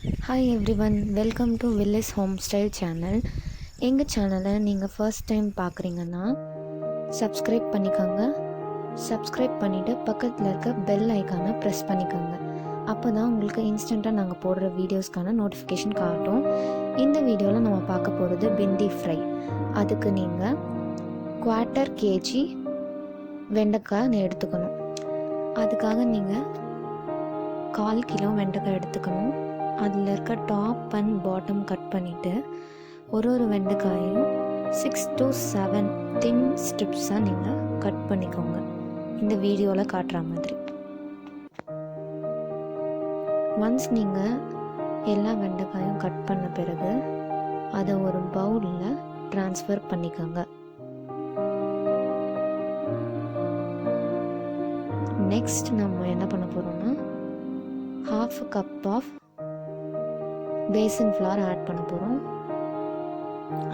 Hi everyone, welcome to village home style channel. எங்கள் சேனலை நீங்கள் ஃபர்ஸ்ட் டைம் பார்க்குறீங்கன்னா சப்ஸ்கிரைப் பண்ணிக்கோங்க. சப்ஸ்கிரைப் பண்ணிவிட்டு பக்கத்தில் இருக்க பெல் ஐக்கானை ப்ரெஸ் பண்ணிக்கோங்க. அப்போ தான் உங்களுக்கு இன்ஸ்டண்ட்டாக நாங்கள் போடுற வீடியோஸ்க்கான நோட்டிஃபிகேஷன் காட்டும். இந்த வீடியோவில் நம்ம பார்க்க போகிறது பிண்டி ஃப்ரை. அதுக்கு நீங்கள் 1/4 kg வெண்டைக்காய் எடுத்துக்கணும். அதுக்காக நீங்கள் 1/4 கிலோ வெண்டைக்காய் எடுத்துக்கணும். அதில் இருக்க டாப் அண்ட் பாட்டம் கட் பண்ணிவிட்டு ஒரு வெண்டைக்காயும் 6 to 7 தின் ஸ்ட்ரிப்ஸாக நீங்கள் கட் பண்ணிக்கோங்க, இந்த வீடியோவில் காட்டுற மாதிரி. ஒன்ஸ் நீங்கள் எல்லா வெண்டைக்காயும் கட் பண்ண பிறகு அதை ஒரு பவுலில் ட்ரான்ஸ்ஃபர் பண்ணிக்கோங்க. நெக்ஸ்ட் நம்ம என்ன பண்ண போகிறோம்னா 1/2 cup of besan flour add பண்ண போகிறோம்.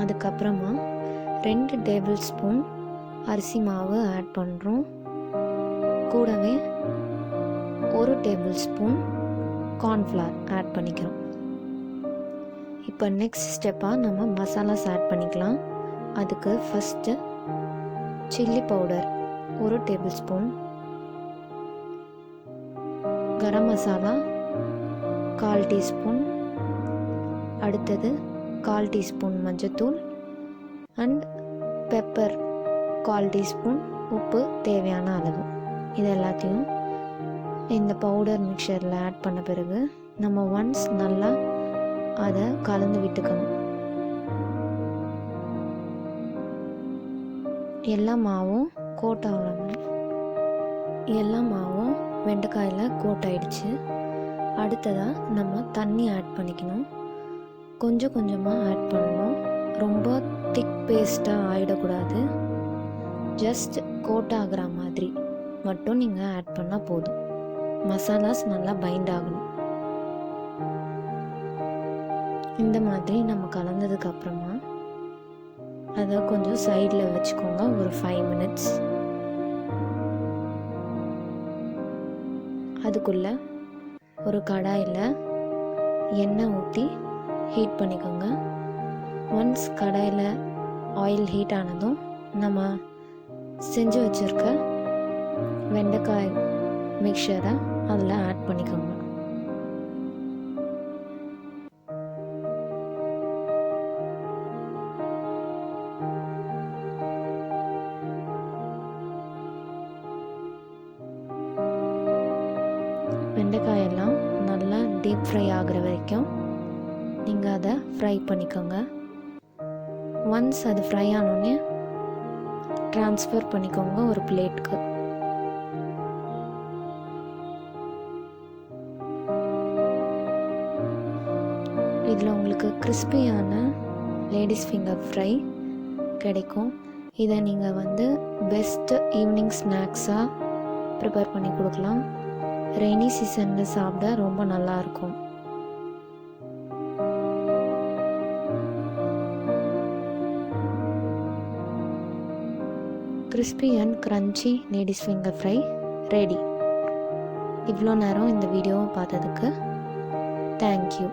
அதுக்கப்புறமா 2 டேபிள் ஸ்பூன் அரிசி மாவு ஆட் பண்ணுறோம். கூடவே 1 டேபிள் ஸ்பூன் கார்ன்ஃப்ளவர் ஆட் பண்ணிக்கிறோம். இப்போ நெக்ஸ்ட் ஸ்டெப்பாக நம்ம மசாலாஸ் ஆட் பண்ணிக்கலாம். அதுக்கு first chilli powder 1 tablespoon, garam masala 1/4 teaspoon, அடுத்தது 1/4 டீஸ்பூன் மஞ்சத்தூள் அண்ட் பெப்பர் 1/4 டீஸ்பூன், உப்பு தேவையான அளவு. இது எல்லாத்தையும் இந்த பவுடர் மிக்சரில் ஆட் பண்ண பிறகு நம்ம ஒன்ஸ் நல்லா அதை கலந்து விட்டுக்கணும். எல்லா மாவும் கோட் ஆகாம எல்லா மாவும் வெண்டைக்காயில் கோட் ஆயிடுச்சு. அடுத்ததாக நம்ம தண்ணி ஆட் பண்ணிக்கணும். கொஞ்சம் கொஞ்சமாக ஆட் பண்ணணும். ரொம்ப திக் பேஸ்ட்டாக ஆகிடக்கூடாது. ஜஸ்ட் கோட் ஆகிற மாதிரி மட்டும் நீங்கள் ஆட் பண்ணால் போதும். மசாலாஸ் நல்லா பைண்ட் ஆகணும். இந்த மாதிரி நம்ம கலந்ததுக்கப்புறமா அதை கொஞ்சம் சைடில் வச்சுக்கோங்க ஒரு 5 minutes. அதுக்குள்ளே ஒரு கடாயில் எண்ணெய் ஊற்றி ஹீட் பண்ணிக்கோங்க. ஒன்ஸ் கடாயில் ஆயில் ஹீட் ஆனதும் நம்ம செஞ்சு வச்சுருக்க வெண்டைக்காய் மிக்சரை அதில் ஆட் பண்ணிக்கோங்க. வெண்டைக்காயெல்லாம் நல்லா டீப் ஃப்ரை ஆகிற வரைக்கும் நீங்கள் அதை ஃப்ரை பண்ணிக்கோங்க. ஒன்ஸ் அது ஃப்ரை ஆனோடனே ட்ரான்ஸ்ஃபர் பண்ணிக்கோங்க ஒரு பிளேட்டுக்கு. இதில் உங்களுக்கு கிறிஸ்பியான லேடிஸ் ஃபிங்கர் ஃப்ரை கிடைக்கும். இதை நீங்கள் பெஸ்ட் ஈவினிங் ஸ்நாக்ஸாக ப்ரிப்பேர் பண்ணி கொடுக்கலாம். ரெய்னி சீசனில் சாப்பிட ரொம்ப நல்லாயிருக்கும். Crispy and crunchy ladies finger fry ready. இவ்வளோ நேரம் இந்த வீடியோவை பார்த்ததுக்கு தேங்க்யூ.